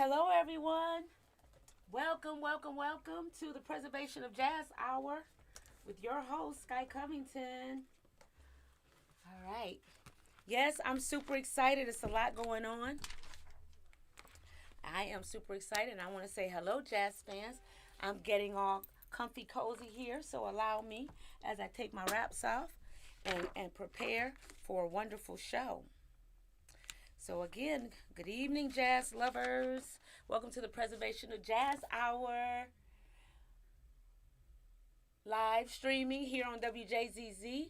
hello everyone. Welcome to the Preservation of Jazz Hour with your host, Sky Covington. All right. Yes, I'm super excited. It's a lot going on. I am super excited. And I want to say hello, jazz fans. I'm getting all comfy cozy here, so allow me as I take my wraps off and prepare for a wonderful show. So, again, good evening, jazz lovers. Welcome to the Preservation of Jazz Hour live streaming here on WJZZ,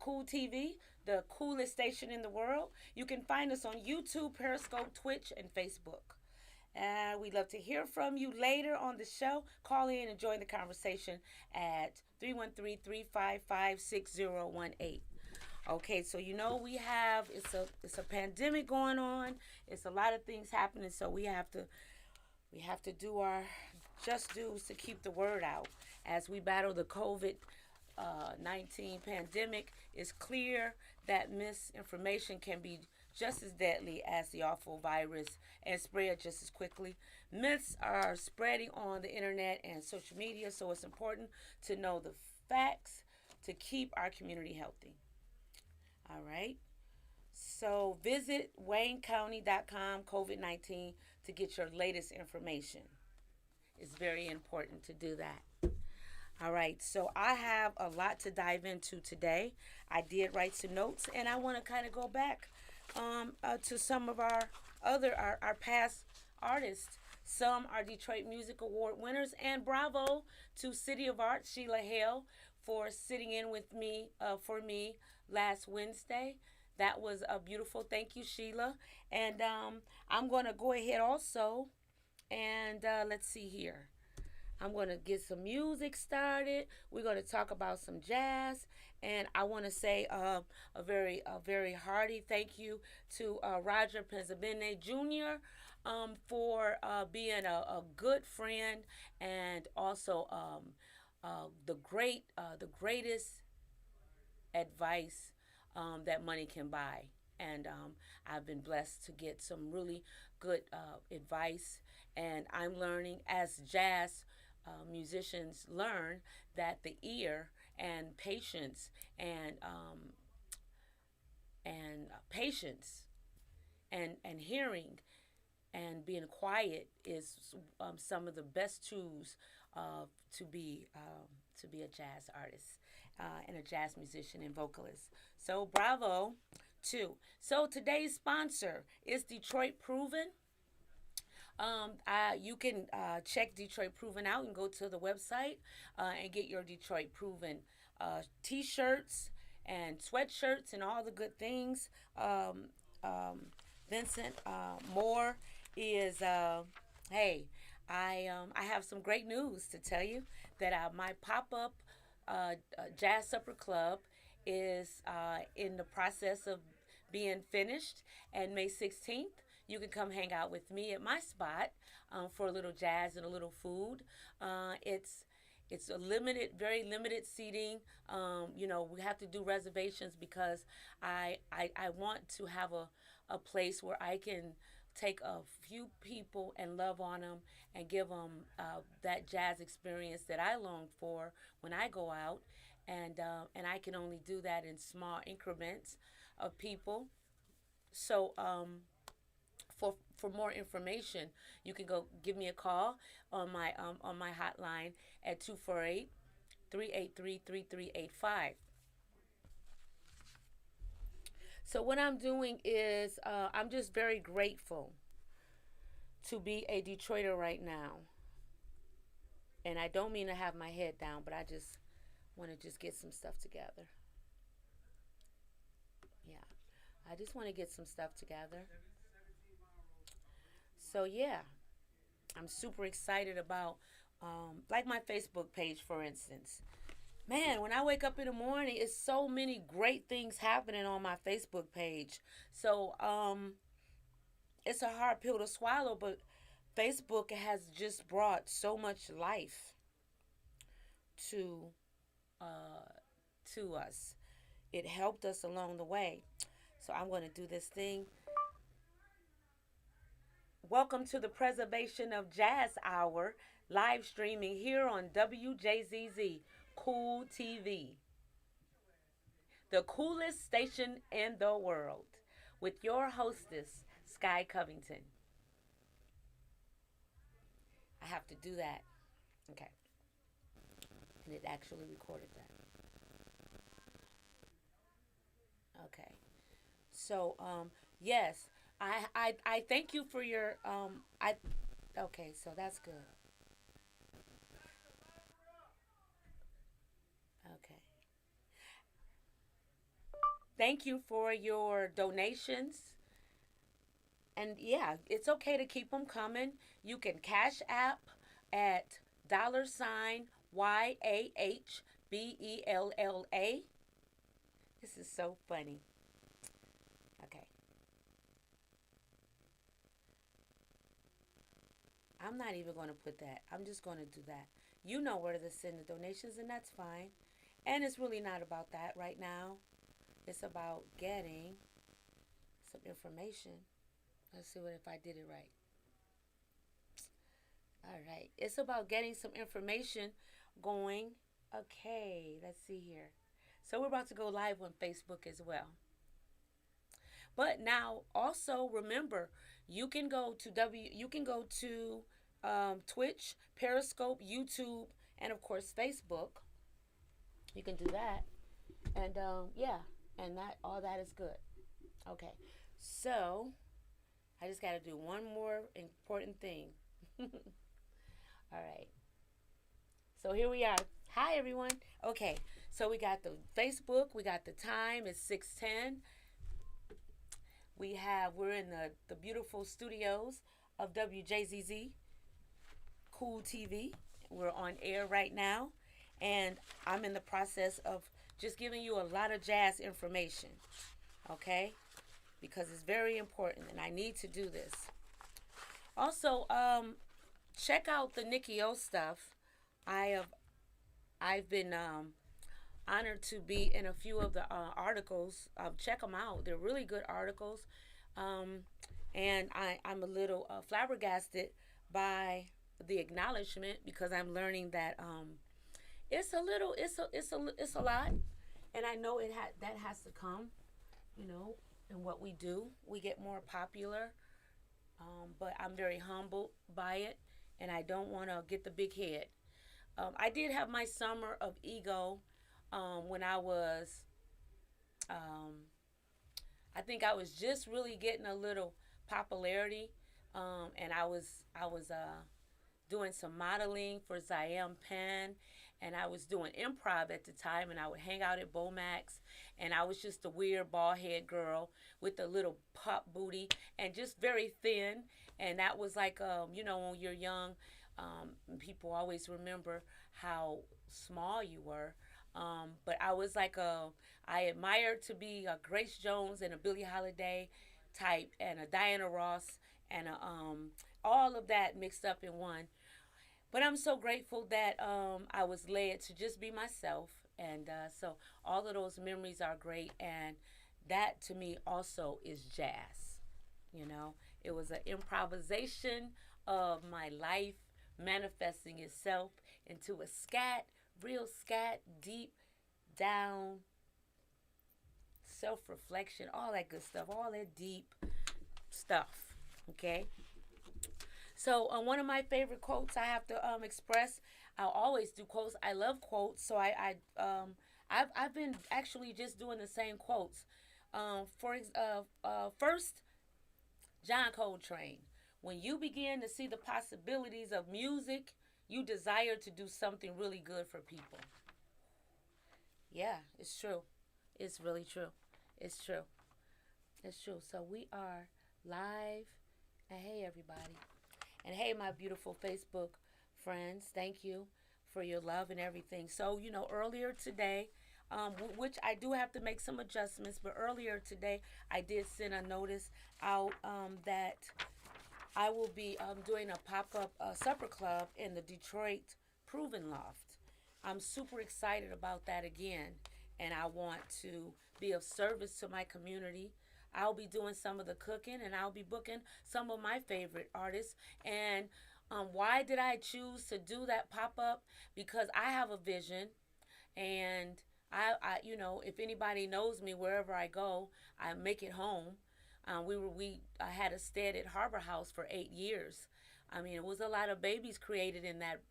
Cool TV, the coolest station in the world. You can find us on YouTube, Periscope, Twitch, and Facebook. And we'd love to hear from you later on the show. Call in and join the conversation at 313-355-6018. Okay, so we have it's a pandemic going on. It's a lot of things happening, so we have to do our just dues to keep the word out as we battle the COVID 19 pandemic. It's clear that misinformation can be just as deadly as the awful virus and spread just as quickly. Myths are spreading on the internet and social media, so it's important to know the facts to keep our community healthy. All right. So visit waynecounty.com COVID 19 to get your latest information. It's very important to do that. All right, so I have a lot to dive into today. I did write some notes, and I want to kind of go back to some of our past artists. Some are Detroit Music Award winners, and bravo to City of Art Sheila Hale for sitting in with me for me last Wednesday. That was beautiful. Thank you, Sheila. And I'm going to go ahead also and let's see here. I'm going to get some music started. We're going to talk about some jazz. And I want to say a very hearty thank you to Roger Pensabene Jr. For being a good friend and also the greatest advice that money can buy. And I've been blessed to get some really good advice. And I'm learning as jazz musicians learn that the ear and patience and hearing and being quiet is some of the best tools uh, to be a jazz artist and a jazz musician and vocalist. So bravo too. So today's sponsor is Detroit Proven. You can check Detroit Proven out and go to the website and get your Detroit Proven t-shirts and sweatshirts and all the good things. Vincent Moore is, hey, I have some great news to tell you that my pop-up jazz supper club is in the process of being finished, and May 16th you can come hang out with me at my spot for a little jazz and a little food. It's a very limited seating. We have to do reservations because I want to have a place where I can take a few people and love on them and give them that jazz experience that I long for when I go out. And I can only do that in small increments of people. So for more information, you can go give me a call on my hotline at 248-383-3385. So what I'm doing is I'm just very grateful to be a Detroiter right now. And I don't mean to have my head down, but I just want to just get some stuff together. Yeah, I just want to get some stuff together. So yeah, I'm super excited about like my Facebook page, for instance. Man, when I wake up in the morning, it's so many great things happening on my Facebook page. So it's a hard pill to swallow, but Facebook has just brought so much life to uh, to us. It helped us along the way. So I'm going to do this thing Welcome to the Preservation of Jazz Hour, live streaming here on WJZZ Cool TV, the coolest station in the world, with your hostess, Sky Covington. I have to do that. Okay. And it actually recorded that. Okay. So, yes, I thank you for your, okay, so that's good. Okay. Thank you for your donations. And yeah, it's okay to keep them coming. You can cash app at $ YAHBELLA. This is so funny. Okay. I'm not even going to put that. I'm just going to do that. You know where to send the donations, and that's fine. And it's really not about that right now. It's about getting some information. Let's see what if I did it right. All right. It's about getting some information going. Okay, let's see here. So we're about to go live on Facebook as well. But now also remember, you can go to Twitch, Periscope, YouTube, and of course Facebook. You can do that. And yeah, and that all that is good. Okay. So I just got to do one more important thing. All right. So here we are. Hi everyone. Okay. So we got the Facebook. We got the time. It's 6:10. We're in the beautiful studios of WJZZ Cool TV. We're on air right now, and I'm in the process of just giving you a lot of jazz information. Okay, because it's very important, and I need to do this. Also, check out the Nikki O stuff. I have I've been honored to be in a few of the articles. Check them out; they're really good articles. Um, and I'm a little flabbergasted by the acknowledgement because I'm learning that it's a little, it's a lot, and I know that has to come, you know, in what we do. We get more popular, but I'm very humbled by it, and I don't want to get the big head. I did have my summer of ego when I was, um, I think I was just really getting a little popularity, and I was doing some modeling for Ziam Penn, and I was doing improv at the time, and I would hang out at Bomax, and I was just a weird bald head girl with a little pop booty and just very thin, and that was like, when you're young, people always remember how small you were. But I was like I admired to be a Grace Jones and a Billie Holiday type and a Diana Ross and all of that mixed up in one. But I'm so grateful that I was led to just be myself. And so all of those memories are great. And that to me also is jazz. You know, it was an improvisation of my life manifesting itself into a scat, real scat, deep down self reflection, all that good stuff, all that deep stuff. Okay. So one of my favorite quotes I have to express. I'll always do quotes. I love quotes, so I've been actually just doing the same quotes. First, John Coltrane. When you begin to see the possibilities of music, you desire to do something really good for people. Yeah, it's true. It's really true. It's true. It's true. So we are live. And hey, everybody. And hey, my beautiful Facebook friends. Thank you for your love and everything. So, earlier today, which I do have to make some adjustments, but earlier today, I did send a notice out that I will be doing a pop up supper club in the Detroit Proven Loft. I'm super excited about that again, and I want to be of service to my community. I'll be doing some of the cooking, and I'll be booking some of my favorite artists. And why did I choose to do that pop up? Because I have a vision, and if anybody knows me, wherever I go, I make it home. I had a stay at Harbor House for 8 years. I mean, it was a lot of babies created in that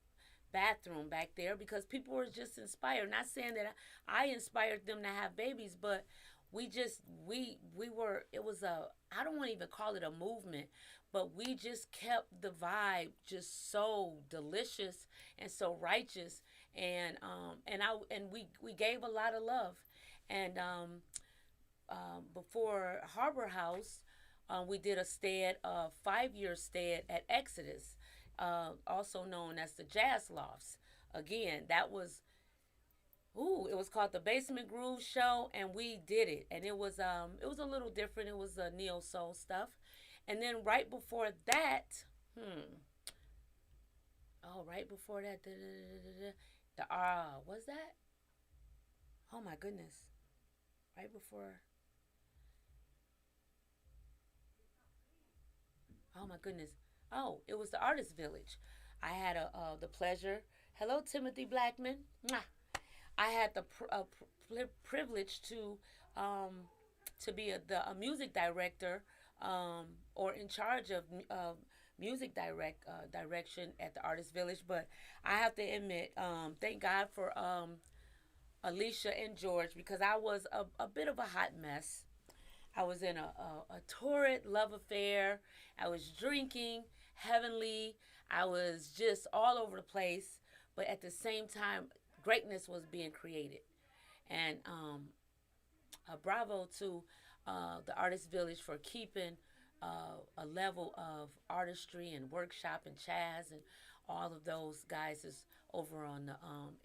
bathroom back there because people were just inspired. Not saying that I inspired them to have babies, but we just we were. It was a, I don't want to even call it a movement, but we just kept the vibe just so delicious and so righteous, and we gave a lot of love, and before Harbor House, we did a 5 year stay at Exodus, also known as the Jazz Lofts. Again, that was, it was called the Basement Groove Show, and we did it, and it was a little different. It was neo soul stuff, and then right before that, right before that, was that? Oh my goodness! Right before, oh my goodness! Oh, it was the Artist Village. I had the pleasure. Hello, Timothy Blackman. Mwah. I had the privilege to be a music director, or in charge of music direction at the Artist Village. But I have to admit, thank God for Alicia and George, because I was a bit of a hot mess. I was in a torrid love affair. I was drinking heavenly. I was just all over the place. But at the same time, greatness was being created. And bravo to the Artist Village for keeping a level of artistry and workshop and Chaz and all of those guys is over on the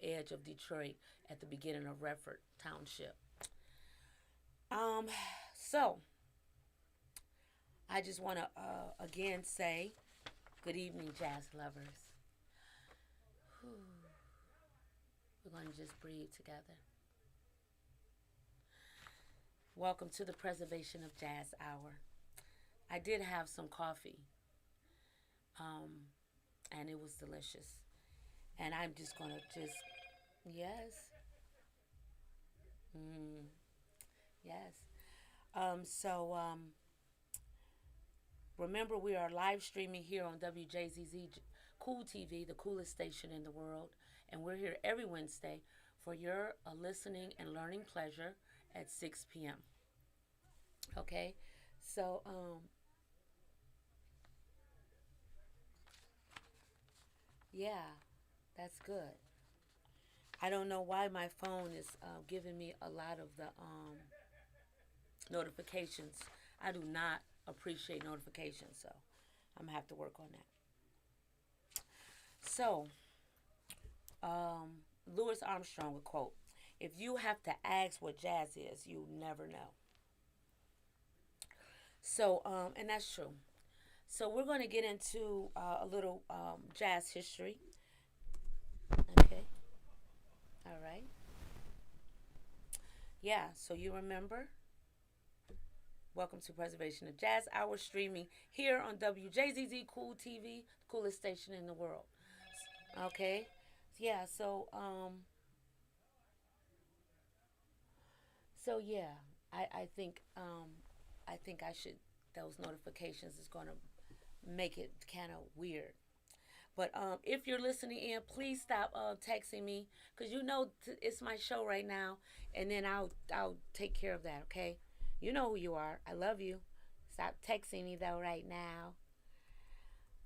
edge of Detroit at the beginning of Redford Township. Um, so I just want to again say good evening, jazz lovers. Whew. We're going to just breathe together. Welcome to the Preservation of Jazz Hour. I did have some coffee, and it was delicious. And I'm just going to just, yes, mm, yes. Remember, we are live streaming here on WJZZ Cool TV, the coolest station in the world. And we're here every Wednesday for your listening and learning pleasure at 6 p.m. Okay? So, yeah, that's good. I don't know why my phone is giving me a lot of the notifications. I do not appreciate notifications, so I'm going to have to work on that. So, Louis Armstrong would quote, "If you have to ask what jazz is, you never know." So, and that's true. So we're going to get into a little jazz history. Okay. All right. Yeah. So you remember. Welcome to Preservation of Jazz Hour, streaming here on WJZZ Cool TV, the coolest station in the world. Okay. Yeah. So yeah. I think I should. Those notifications is going to make it kind of weird. But if you're listening in, please stop texting me, because it's my show right now, and then I'll take care of that. Okay, you know who you are. I love you. Stop texting me though right now.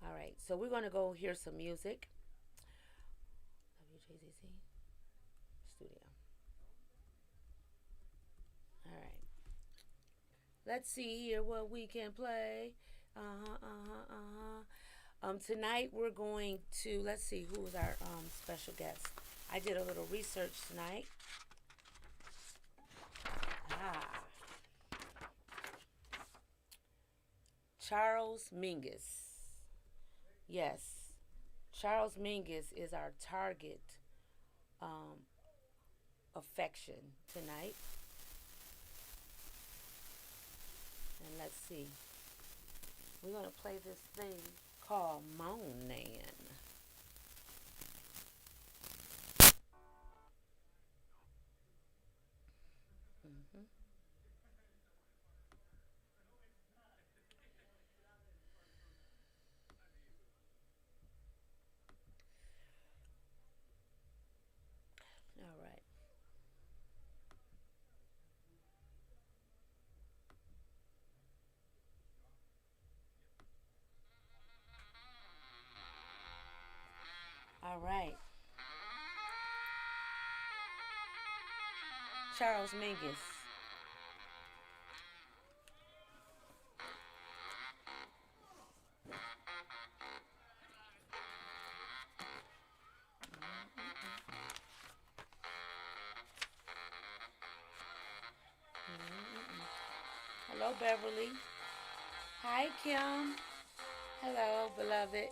All right, so we're gonna go hear some music. WJZZ Studio. All right, let's see here what we can play. Tonight we're going to, let's see, who is our special guest. I did a little research tonight. Ah, Charles Mingus. Yes, Charles Mingus is our target um, affection tonight. And let's see. We're gonna play this thing called Moanin'. Hmm. All right. All right. Charles Mingus. Hello, Beverly. Hi, Kim. Hello, beloved.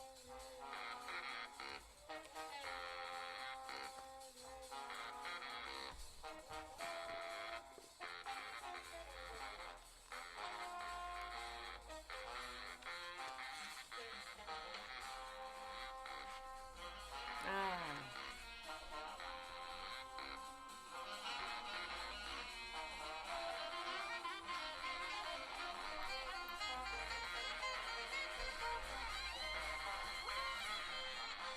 Ah.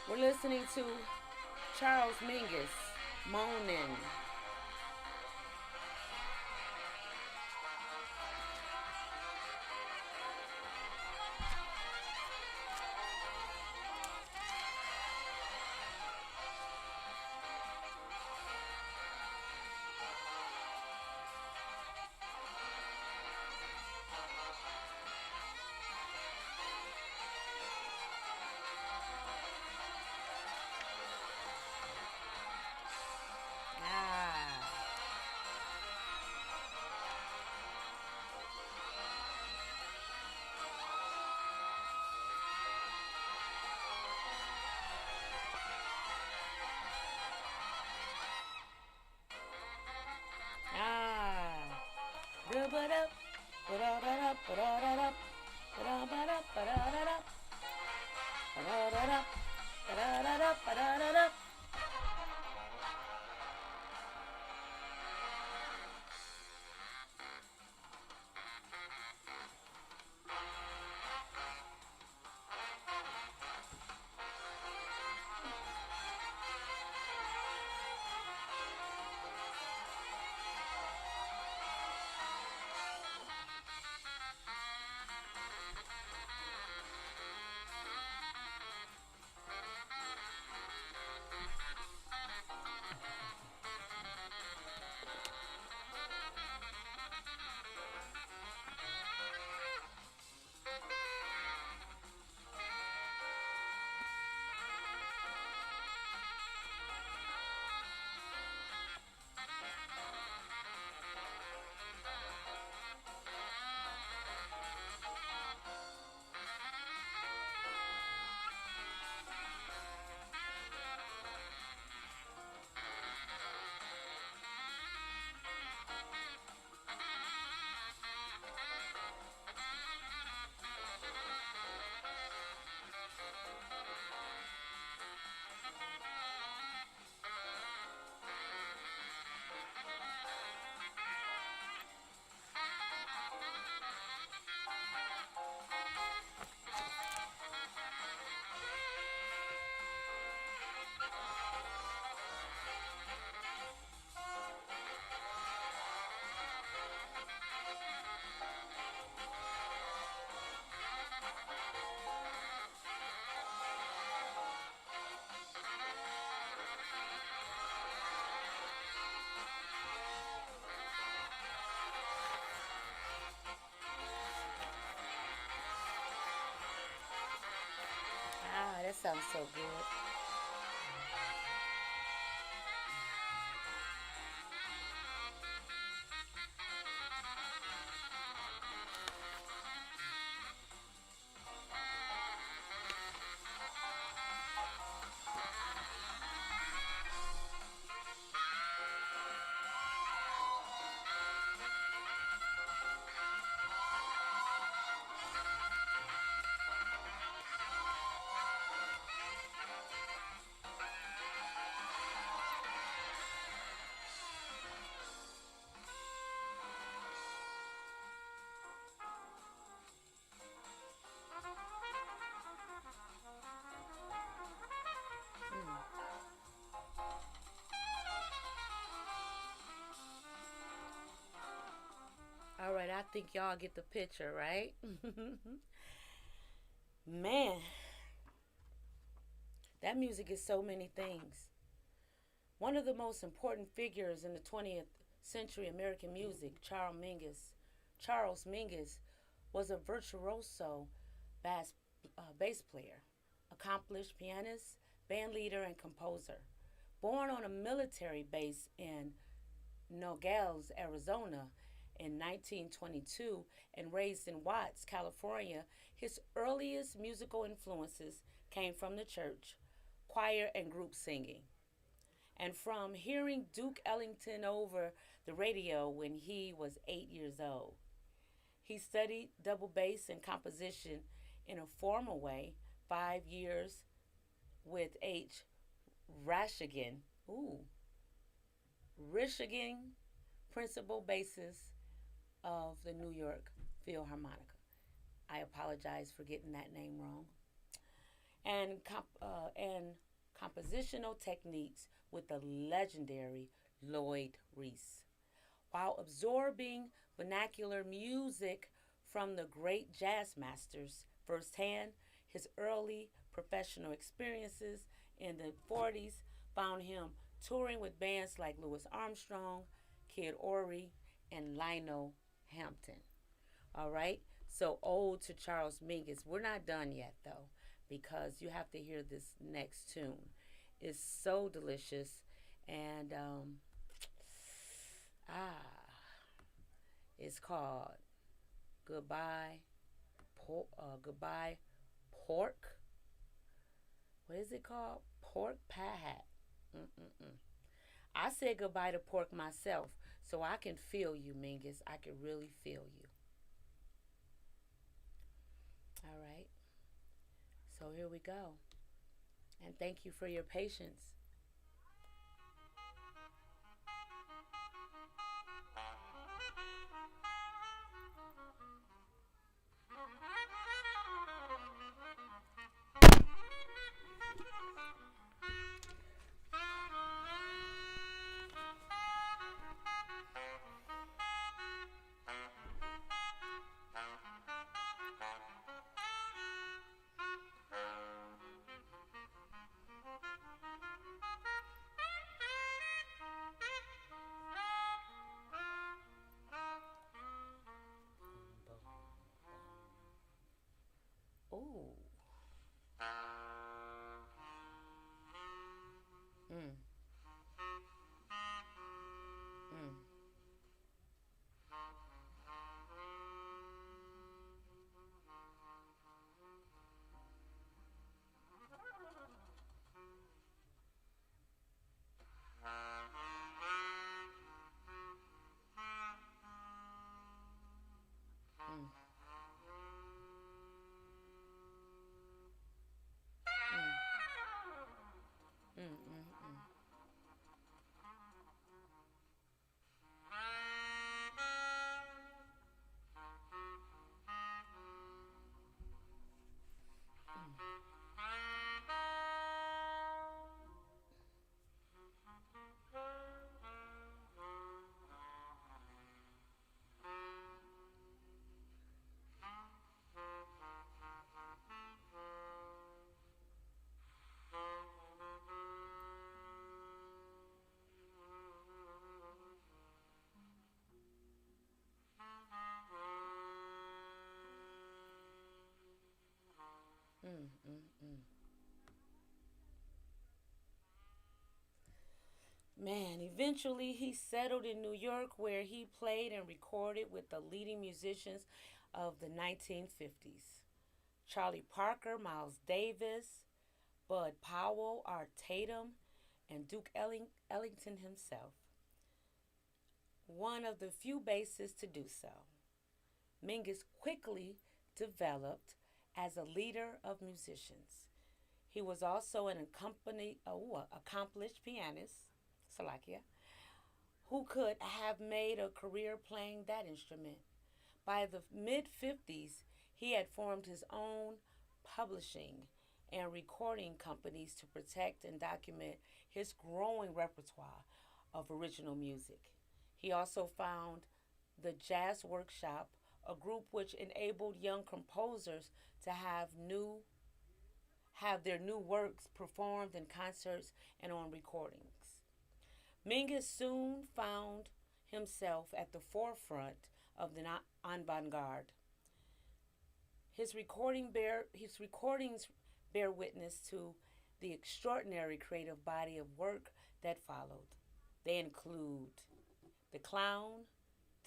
We're listening to Charles Mingus, Moanin'. Ah. Ah. Da-ba-da, ba-da-da-da, ba-da-da-da, ba-da-ba-da, ba-da-da-da, ba-da-da-da, ba-da-da-da, ba-da-da-da. Ah, that sounds so good. I think y'all get the picture, right? Man, that music is so many things. One of the most important figures in the 20th century American music, Charles Mingus, was a virtuoso bass, bass player, accomplished pianist, band leader, and composer. Born on a military base in Nogales, Arizona in 1922 and raised in Watts, California, his earliest musical influences came from the church, choir, and group singing. And from hearing Duke Ellington over the radio when he was 8 years old. He studied double bass and composition in a formal way, 5 years with H. Rashigan. Ooh, Rishigan, principal bassist of the New York Philharmonic. I apologize for getting that name wrong. And compositional techniques with the legendary Lloyd Reese, while absorbing vernacular music from the great jazz masters firsthand. His early professional experiences in the 40s found him touring with bands like Louis Armstrong, Kid Ory, and Lionel Hampton. All right. So ode to Charles Mingus. We're not done yet though, because you have to hear this next tune. It's so delicious, and ah, it's called Goodbye, Goodbye Pork. What is it called? Pork Pie. Mm-mm-mm. I said goodbye to pork myself, so I can feel you, Mingus. I can really feel you. All right. So here we go. And thank you for your patience. Ooh. Mm. Mm. Mm. Mm. Mm. Mm. Mm. Mm. Mm. Mm. Man, eventually he settled in New York where he played and recorded with the leading musicians of the 1950s: Charlie Parker, Miles Davis, Bud Powell, Art Tatum, and Ellington himself, one of the few bassists to do so. Mingus quickly developed as a leader of musicians. He was also an accomplished pianist, Salakia, who could have made a career playing that instrument. By the mid 50s, he had formed his own publishing and recording companies to protect and document his growing repertoire of original music. He also found the Jazz Workshop, a group which enabled young composers to have their new works performed in concerts and on recordings. Mingus soon found himself at the forefront of the avant-garde. His recordings bear witness to the extraordinary creative body of work that followed. They include The Clown,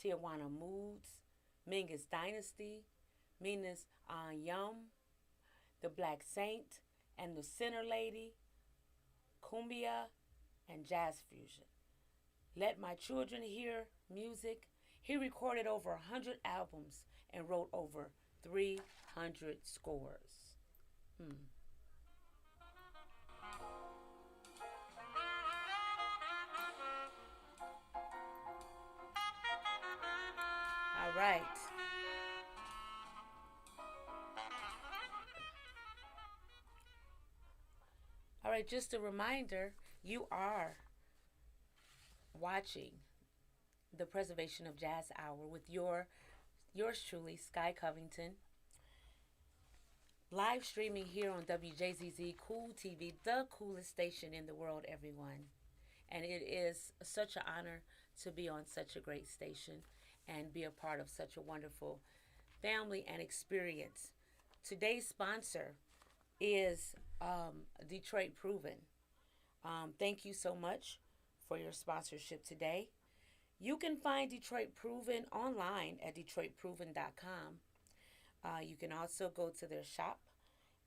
Tijuana Moods, Mingus Dynasty, Minas Yum, The Black Saint, and The Sinner Lady, Cumbia, and Jazz Fusion. Let My Children Hear Music. He recorded over 100 albums and wrote over 300 scores. All right. All right, just a reminder, you are watching the Preservation of Jazz Hour with yours truly, Sky Covington, live streaming here on WJZZ Cool TV, the coolest station in the world, everyone. And it is such an honor to be on such a great station and be a part of such a wonderful family and experience. Today's sponsor is Detroit Proven. Thank you so much for your sponsorship today. You can find Detroit Proven online at DetroitProven.com. You can also go to their shop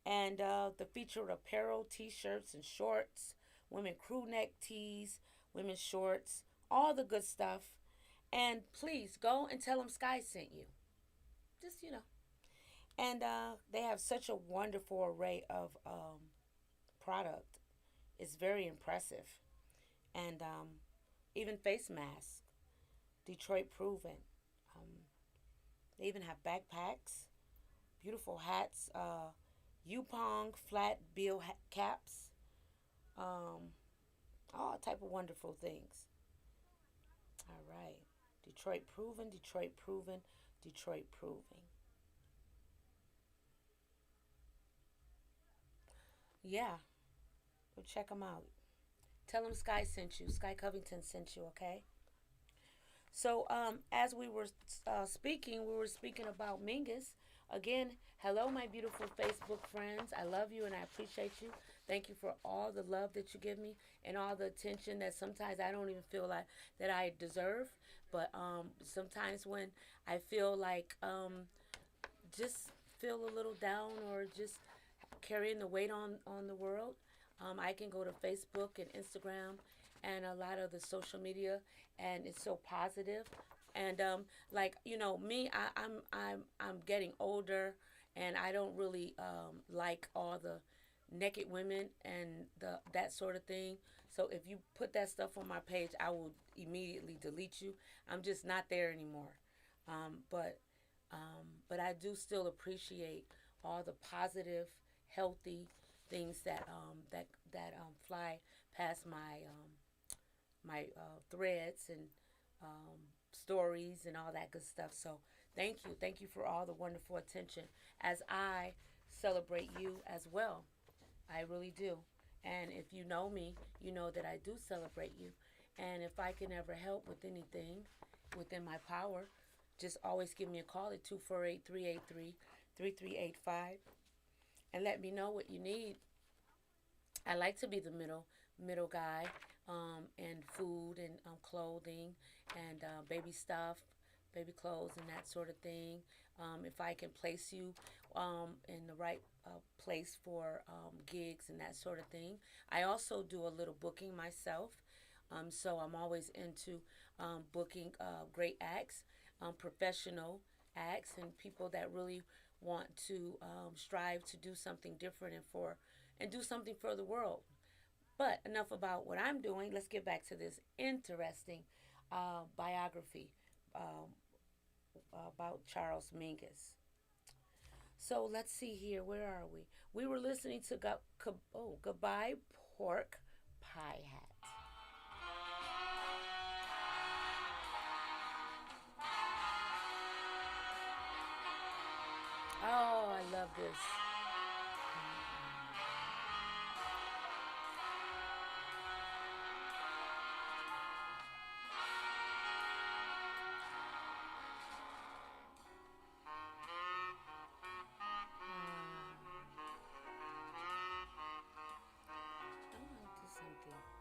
and the featured apparel, t-shirts and shorts, women crew neck tees, women's shorts, all the good stuff. And please go and tell them Sky sent you. Just, And they have such a wonderful array of product. It's very impressive. And even face masks, Detroit Proven. They even have backpacks, beautiful hats, Yupong flat bill caps, all type of wonderful things. All right. Detroit Proven, Detroit Proven, Detroit Proving. Yeah, go check them out. Tell them Sky sent you. Sky Covington sent you, okay? So, as we were speaking, we were speaking about Mingus. Again, hello, my beautiful Facebook friends. I love you and I appreciate you. Thank you for all the love that you give me and all the attention that sometimes I don't even feel like that I deserve. But sometimes when I feel like just feel a little down or just carrying the weight on the world, I can go to Facebook and Instagram and a lot of the social media, and it's so positive. And me, I'm getting older, and I don't really like all the naked women and that sort of thing. So if you put that stuff on my page, I will immediately delete you. I'm just not there anymore. But I do still appreciate all the positive, healthy things that fly past my threads and stories and all that good stuff. So thank you for all the wonderful attention as I celebrate you as well. I really do. And if you know me, you know that I do celebrate you. And if I can ever help with anything within my power, just always give me a call at 248-383-3385 and let me know what you need. I like to be the middle guy, and food and clothing and baby stuff, baby clothes and that sort of thing. If I can place you in the right place for gigs and that sort of thing. I also do a little booking myself. So I'm always into booking great acts, professional acts, and people that really want to strive to do something different and do something for the world. But enough about what I'm doing. Let's get back to this interesting biography about Charles Mingus. So let's see here. Where are we? We were listening to Goodbye Pork Pie Hat. Oh, I love this. I want to do something.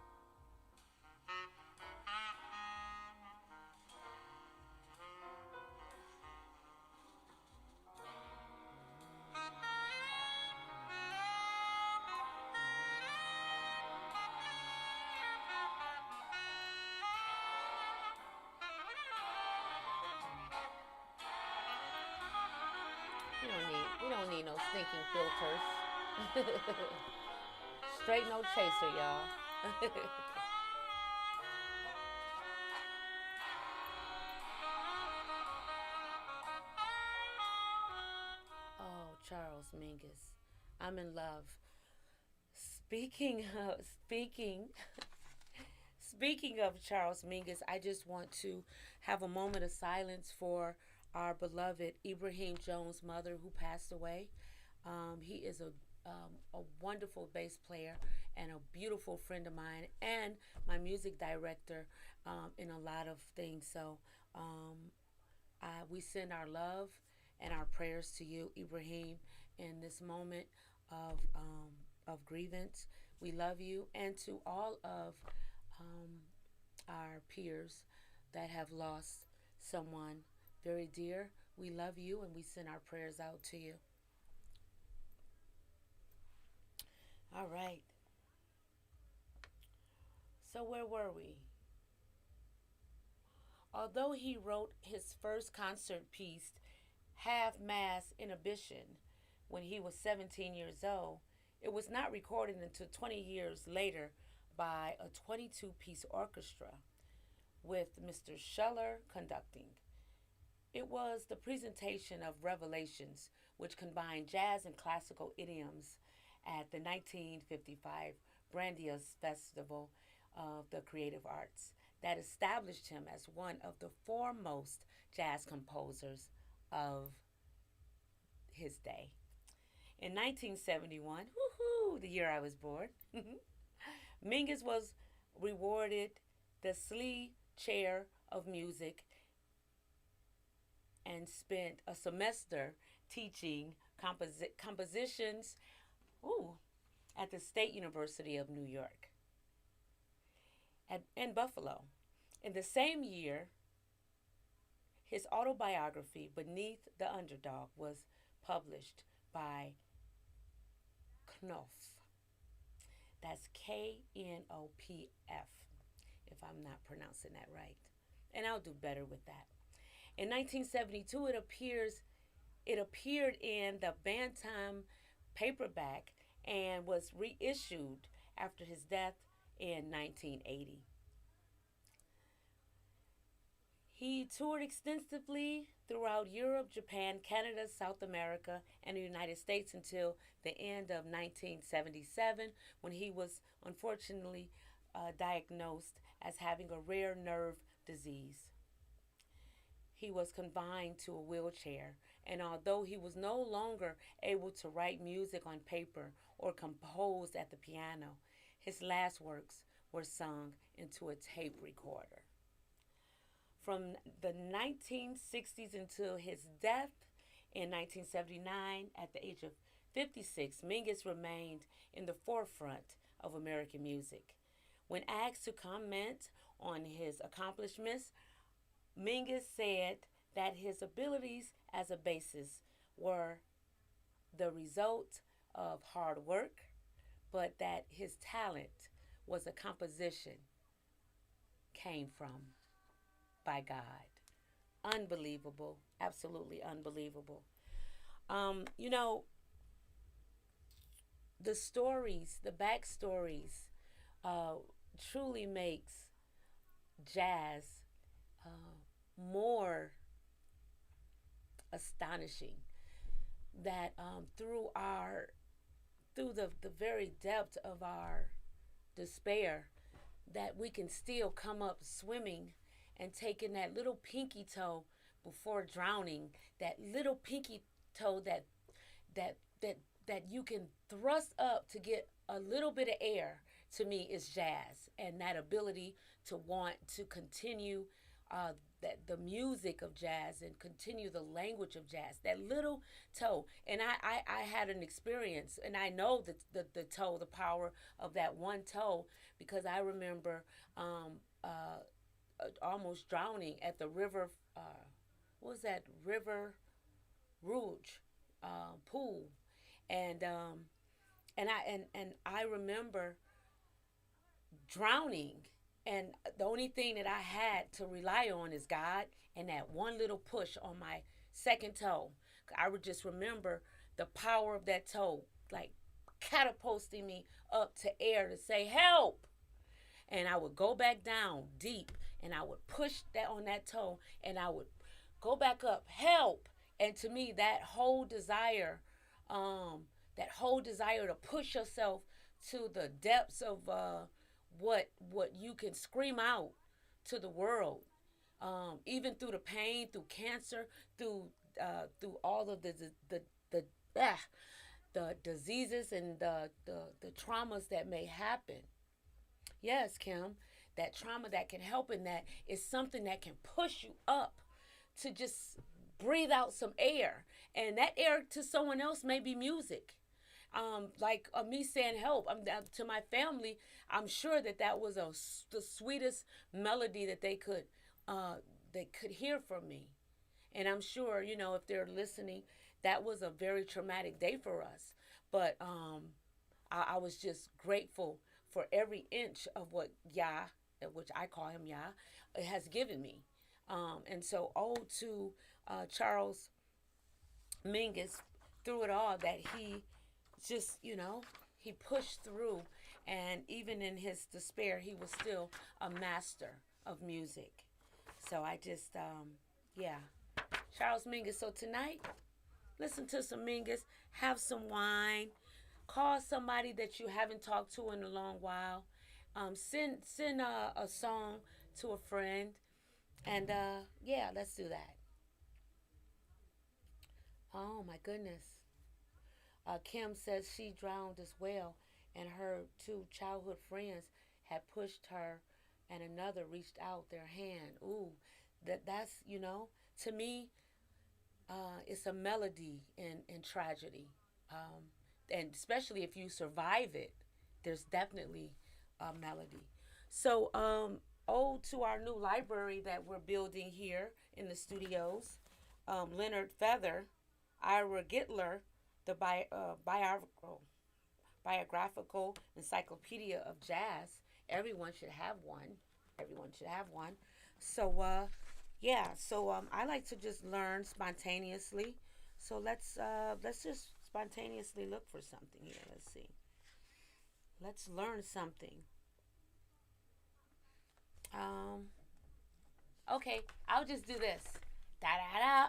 We don't need no stinking filters. Straight no chaser, y'all. Oh, Charles Mingus. I'm in love. Speaking of Charles Mingus, I just want to have a moment of silence for our beloved Ibrahim Jones' mother who passed away. He is a wonderful bass player and a beautiful friend of mine and my music director in a lot of things. So we send our love and our prayers to you, Ibrahim, in this moment of grievance. We love you, and to all of um, our peers that have lost someone very dear. We love you, and we send our prayers out to you. All right. So where were we? Although he wrote his first concert piece, Half Mass Inhibition, when he was 17 years old, it was not recorded until 20 years later by a 22-piece orchestra with Mr. Scheller conducting. It was the presentation of Revelations, which combined jazz and classical idioms at the 1955 Brandeis Festival of the Creative Arts, that established him as one of the foremost jazz composers of his day. In 1971, woohoo, the year I was born, Mingus was rewarded the Slee Chair of Music and spent a semester teaching compositions ooh, at the State University of New York in Buffalo. In the same year, his autobiography, Beneath the Underdog, was published by Knopf. That's Knopf, if I'm not pronouncing that right. And I'll do better with that. In 1972, it appeared in the Bantam paperback and was reissued after his death in 1980. He toured extensively throughout Europe, Japan, Canada, South America, and the United States until the end of 1977, when he was unfortunately diagnosed as having a rare nerve disease. He was confined to a wheelchair, and although he was no longer able to write music on paper or compose at the piano, his last works were sung into a tape recorder. From the 1960s until his death in 1979, at the age of 56, Mingus remained in the forefront of American music. When asked to comment on his accomplishments, Mingus said that his abilities as a bassist were the result of hard work, but that his talent was a composition came from by God. Unbelievable, absolutely unbelievable. You know, the stories, the backstories, uh, truly makes jazz more astonishing. That through the very depth of our despair, that we can still come up swimming and taking that little pinky toe before drowning, that little pinky toe that that that that you can thrust up to get a little bit of air, to me is jazz, and that ability to want to continue uh, that the music of jazz and continue the language of jazz, that little toe. And I had an experience, and I know the toe, the power of that one toe, because I remember almost drowning at the river. What was that, River Rouge pool? And and I remember drowning, and the only thing that I had to rely on is God and that one little push on my second toe. I would just remember the power of that toe, like catapulting me up to air to say help. And I would go back down deep, and I would push that on that toe, and I would go back up, help. And to me, um, that whole desire to push yourself to the depths of what you can scream out to the world, even through the pain, through cancer, through through all of the ah, the diseases and the traumas that may happen. Yes, Kim, that trauma that can help in that is something that can push you up to just breathe out some air. And that air to someone else may be music. Like me saying help, to my family, I'm sure that that was the sweetest melody that they could hear from me. And I'm sure, if they're listening, that was a very traumatic day for us. But I was just grateful for every inch of what Yah, which I call him Yah, has given me. And so, to Charles Mingus, through it all, that he just, he pushed through. And even in his despair, he was still a master of music. So I just, yeah. Charles Mingus. So tonight, listen to some Mingus, have some wine, call somebody that you haven't talked to in a long while, send a song to a friend, and yeah, let's do that. Oh my goodness. Kim says she drowned as well, and her two childhood friends had pushed her, and another reached out their hand. Ooh, that's to me, it's a melody in tragedy, and especially if you survive it, there's definitely a melody. So, to our new library that we're building here in the studios, Leonard Feather, Ira Gittler, the biographical encyclopedia of jazz. Everyone should have one. Everyone should have one. So, yeah. So, I like to just learn spontaneously. So let's just spontaneously look for something here. Let's see. Let's learn something. Um. Okay. I'll just do this. Da da da.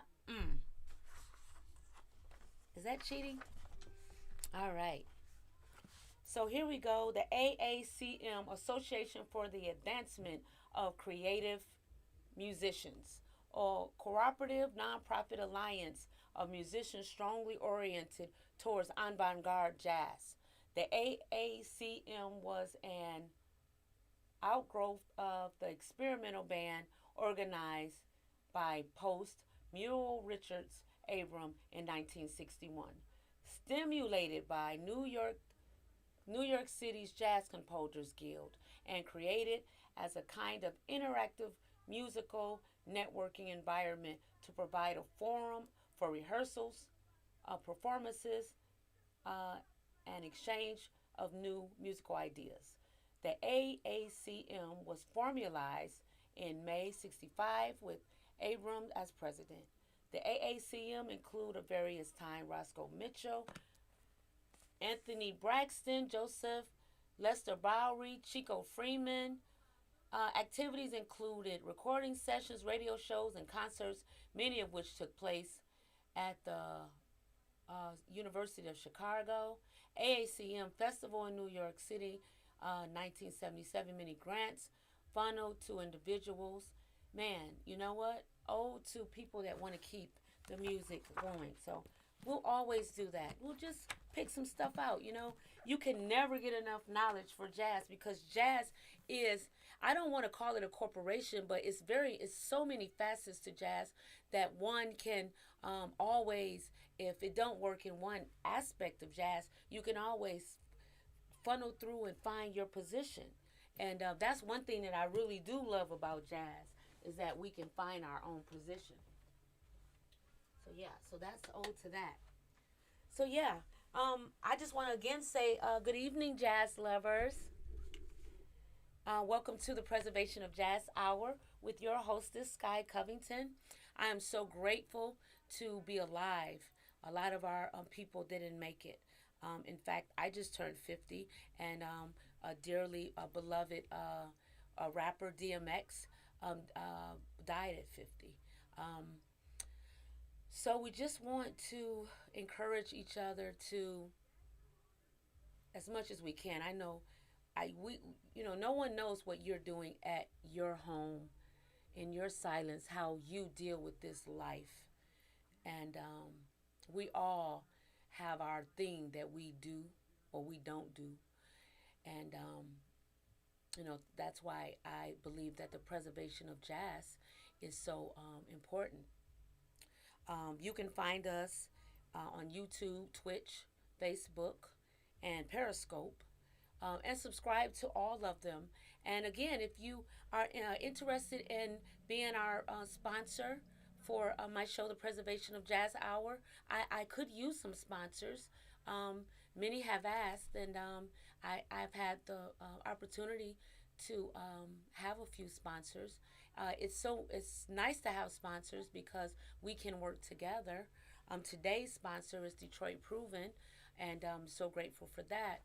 Is that cheating? All right. So here we go. The AACM, Association for the Advancement of Creative Musicians, or Cooperative Nonprofit Alliance of Musicians strongly oriented towards avant-garde jazz. The AACM was an outgrowth of the experimental band organized by Post Mule Richards Abram in 1961, stimulated by New York City's Jazz Composers Guild, and created as a kind of interactive musical networking environment to provide a forum for rehearsals, performances, uh, and exchange of new musical ideas. The AACM was formalized in May '65 with Abrams as president. The AACM included at various times Roscoe Mitchell, Anthony Braxton, Joseph Lester Bowery, Chico Freeman. Activities included recording sessions, radio shows, and concerts, many of which took place at the University of Chicago. AACM Festival in New York City, 1977. Many grants funneled to individuals. Man, you know what? To people that want to keep the music going. So We'll always do that. We'll just pick some stuff out. You can never get enough knowledge for jazz because jazz is, I don't want to call it a corporation, but it's so many facets to jazz that one can always, if it don't work in one aspect of jazz, you can always funnel through and find your position. And that's one thing that I really do love about jazz is that we can find our own position. So yeah, so that's ode to that. So yeah, I just want to again say good evening, jazz lovers. Welcome to the Preservation of Jazz Hour with your hostess, Sky Covington. I am so grateful to be alive. A lot of our people didn't make it. In fact, I just turned 50, and a dearly beloved rapper DMX died at 50. Um, so we just want to encourage each other to, as much as we can. I know, no one knows what you're doing at your home in your silence, how you deal with this life, and we all have our thing that we do or we don't do, and that's why I believe that the preservation of jazz is so important. You can find us on YouTube, Twitch, Facebook, and Periscope, and subscribe to all of them. And again, if you are interested in being our sponsor for my show, The Preservation of Jazz Hour, I could use some sponsors. Many have asked, and I've had the opportunity to have a few sponsors. It's nice to have sponsors because we can work together. Today's sponsor is Detroit Proven, and I'm so grateful for that.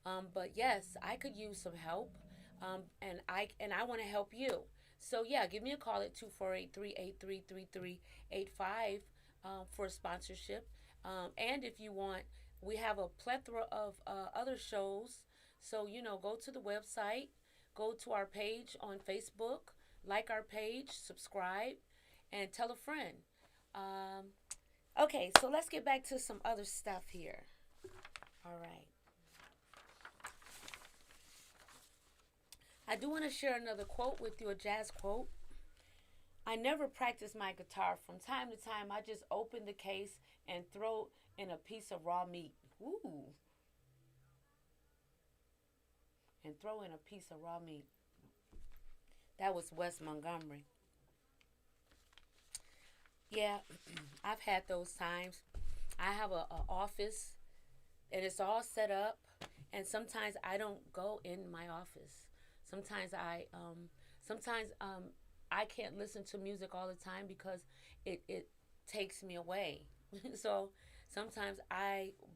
But yes, I could use some help, and I want to help you. So yeah, give me a call at 248-383-3385 for a sponsorship. And if you want, we have a plethora of other shows. So go to the website, go to our page on Facebook, like our page, subscribe, and tell a friend. Um, okay, so let's get back to some other stuff here. All right. I do want to share another quote with you, a jazz quote. I never practice my guitar. From time to time, I just open the case and throw in a piece of raw meat. Ooh. And throw in a piece of raw meat. That was Wes Montgomery. Yeah, I've had those times. I have a office and it's all set up, and sometimes I don't go in my office. Sometimes I can't listen to music all the time because it takes me away. So sometimes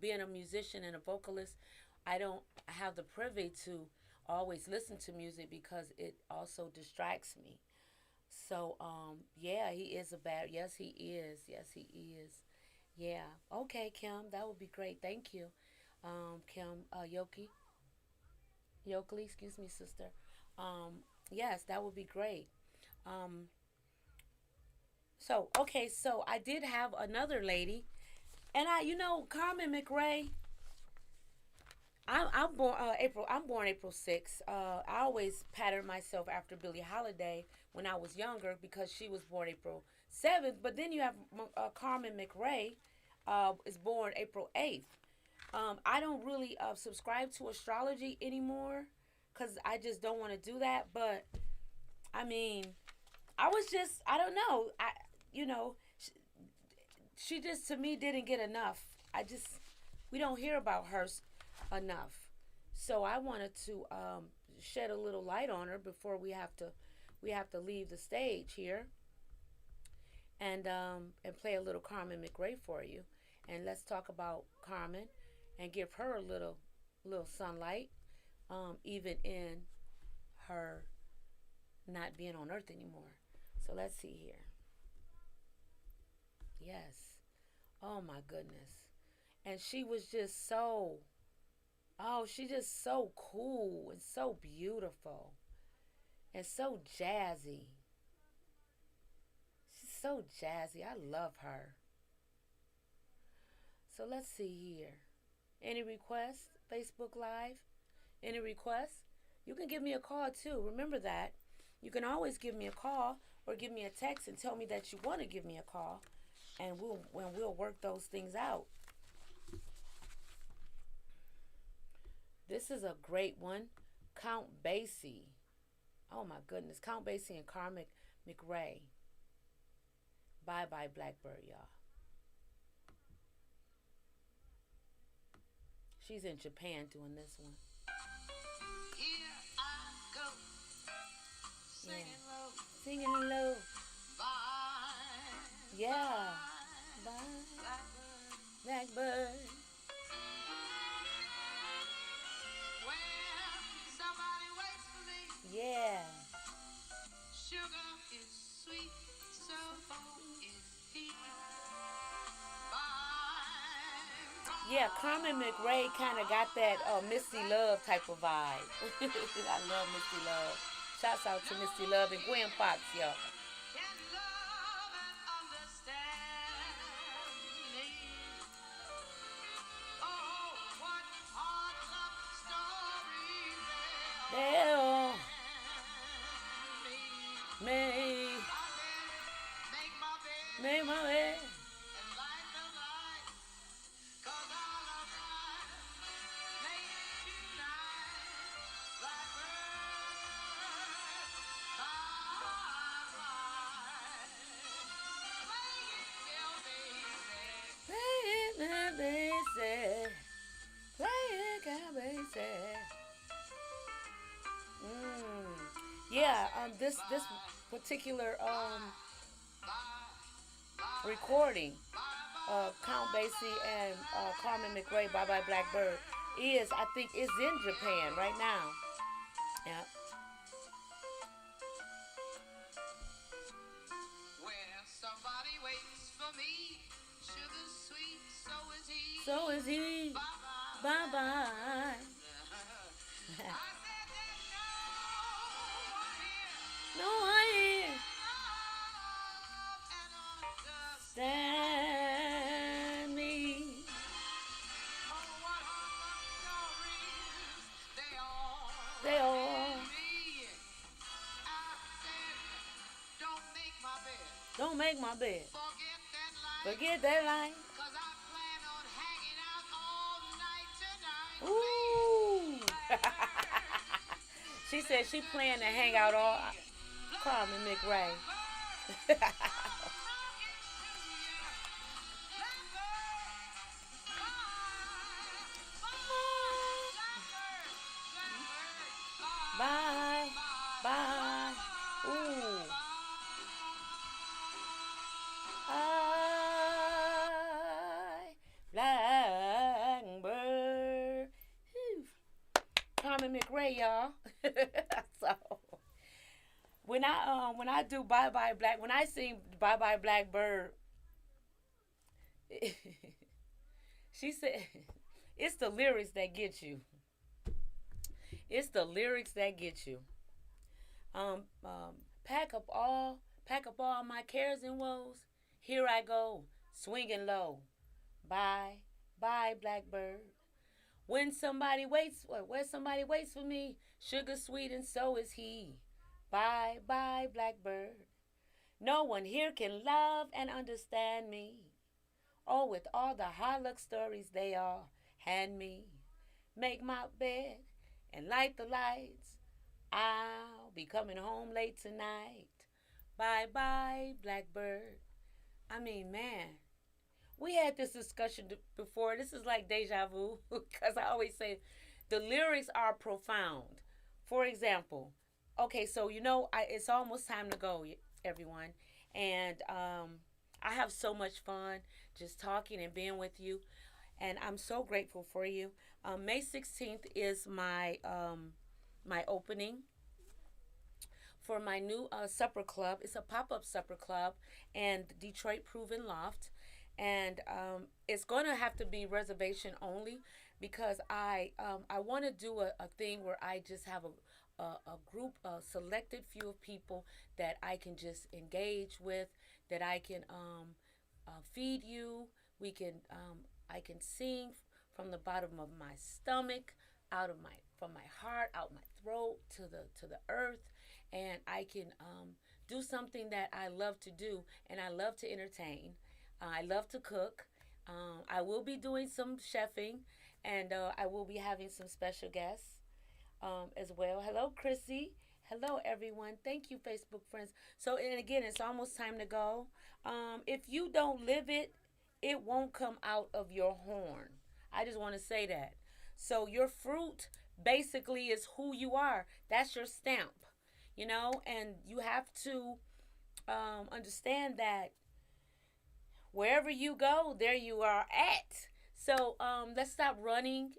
being a musician and a vocalist, I don't have the privy to always listen to music because it also distracts me. So yeah, he is a bad. Yes, he is. Yes, he is. Yeah. Okay, Kim, that would be great. Thank you, Kim Yokley. Excuse me, sister. Yes, that would be great. Um, so okay, so I did have another lady, and Carmen McRae. I'm born April. I'm born April 6th. I always patterned myself after Billie Holiday when I was younger because she was born April 7th. But then you have Carmen McRae, is born April 8th. I don't really subscribe to astrology anymore because I just don't want to do that. But I mean, I don't know. You know, she just to me didn't get enough. We don't hear about her enough. So I wanted to shed a little light on her before we have to leave the stage here, and play a little Carmen McRae for you, and let's talk about Carmen and give her a little sunlight, even in her not being on Earth anymore. So let's see here. Yes. Oh my goodness. And she was just so, oh, she just so cool and so beautiful and so jazzy. She's so jazzy. I love her. So let's see here. Any requests? Facebook Live? Any requests? You can give me a call too. Remember that. You can always give me a call or give me a text and tell me that you want to give me a call, and we'll work those things out. This is a great one. Count Basie. Oh my goodness. Count Basie and Carmen McRae. Bye bye Blackbird, y'all. She's in Japan doing this one. Here I go. Singing low. Singing low. Bye. Yeah. Bye. Blackbird. Blackbird. Well, somebody waits for me. Yeah. Sugar is sweet, so is he. Yeah, Carmen McRae kind of got that Misty Love type of vibe. I love Misty Love. Shouts out to Misty Love and Gwen Fox, y'all. Yeah. Make my bed. Yeah, this particular recording of Count Basie and Carmen McRae, Bye Bye Blackbird, I think is in Japan right now. Yeah. Where somebody waits for me, sugar sweet, so is he. So is he. Bye bye. Bye bye. No one here. Stand me. They all. Don't make my bed. Forget that line. Cause I plan on hanging out all night tonight. Ooh. She said she planned to hang out all. Carmen McRae. Bye. Bye. Ooh. Blackbird. Carmen McRae, y'all. So when I do Bye Bye Black, when I sing Bye Bye Blackbird, she said it's the lyrics that get you. It's the lyrics that get you. Um, um, pack up all my cares and woes. Here I go, swinging low. Bye, bye, Blackbird. Where somebody waits for me, sugar sweet and so is he. Bye, bye, Blackbird. No one here can love and understand me. Oh, with all the hard luck stories they all hand me. Make my bed and light the lights. I'll be coming home late tonight. Bye bye, Blackbird. I mean, man, we had this discussion before. This is like deja vu because I always say the lyrics are profound. For example, okay, so it's almost time to go, everyone, and I have so much fun just talking and being with you, and I'm so grateful for you. May 16th is my opening for my new supper club. It's a pop-up supper club and Detroit Proven Loft. And it's going to have to be reservation only because I want to do a thing where I just have a group, a selected few of people that I can just engage with, that I can feed you. I can sing from the bottom of my stomach, out of my from my heart, out my throat to the earth, and I can do something that I love to do, and I love to entertain. I love to cook. I will be doing some chefing, and I will be having some special guests as well. Hello, Chrissy. Hello, everyone. Thank you, Facebook friends. So, and again, it's almost time to go. If you don't live it, it won't come out of your horn. I just want to say that. So, your fruit basically is who you are. That's your stamp, and you have to understand that wherever you go, there you are at. So let's stop running.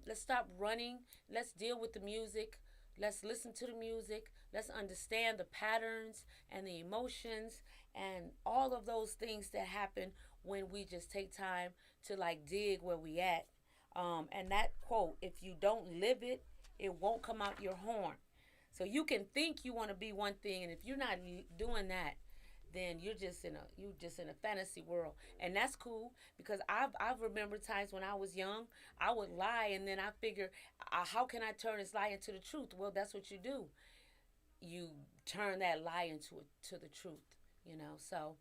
Let's stop running. Let's deal with the music. Let's listen to the music. Let's understand the patterns and the emotions and all of those things that happen when we just take time to like dig where we at. And that quote, if you don't live it, it won't come out your horn. So you can think you want to be one thing, and if you're not doing that, then you're just in a fantasy world, and that's cool because I've remembered times when I was young, I would lie, and then I figure, how can I turn this lie into the truth? Well, that's what you do. You turn that lie to the truth. So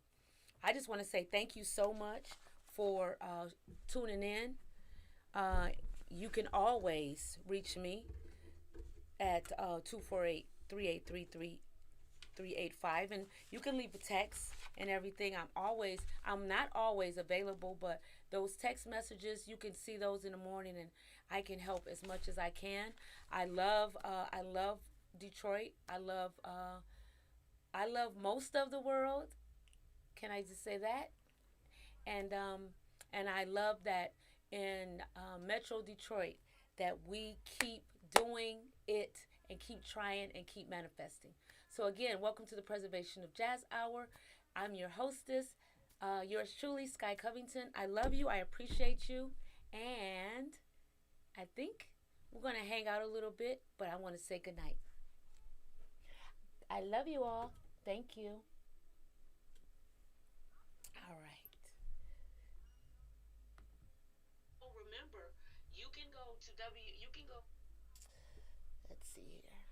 I just want to say thank you so much for tuning in. Uh, you can always reach me at 248 3833 and you can leave a text and everything. I'm not always available, but those text messages, you can see those in the morning, and I can help as much as I can. I love Detroit. I love most of the world. Can I just say that? And I love that in Metro Detroit that we keep doing it and keep trying and keep manifesting. So again, welcome to the Preservation of Jazz Hour. I'm your hostess, yours truly, Sky Covington. I love you. I appreciate you, and I think we're gonna hang out a little bit, but I want to say goodnight. I love you all. Thank you. All right. Remember, you can go to W. You can go. Let's see here.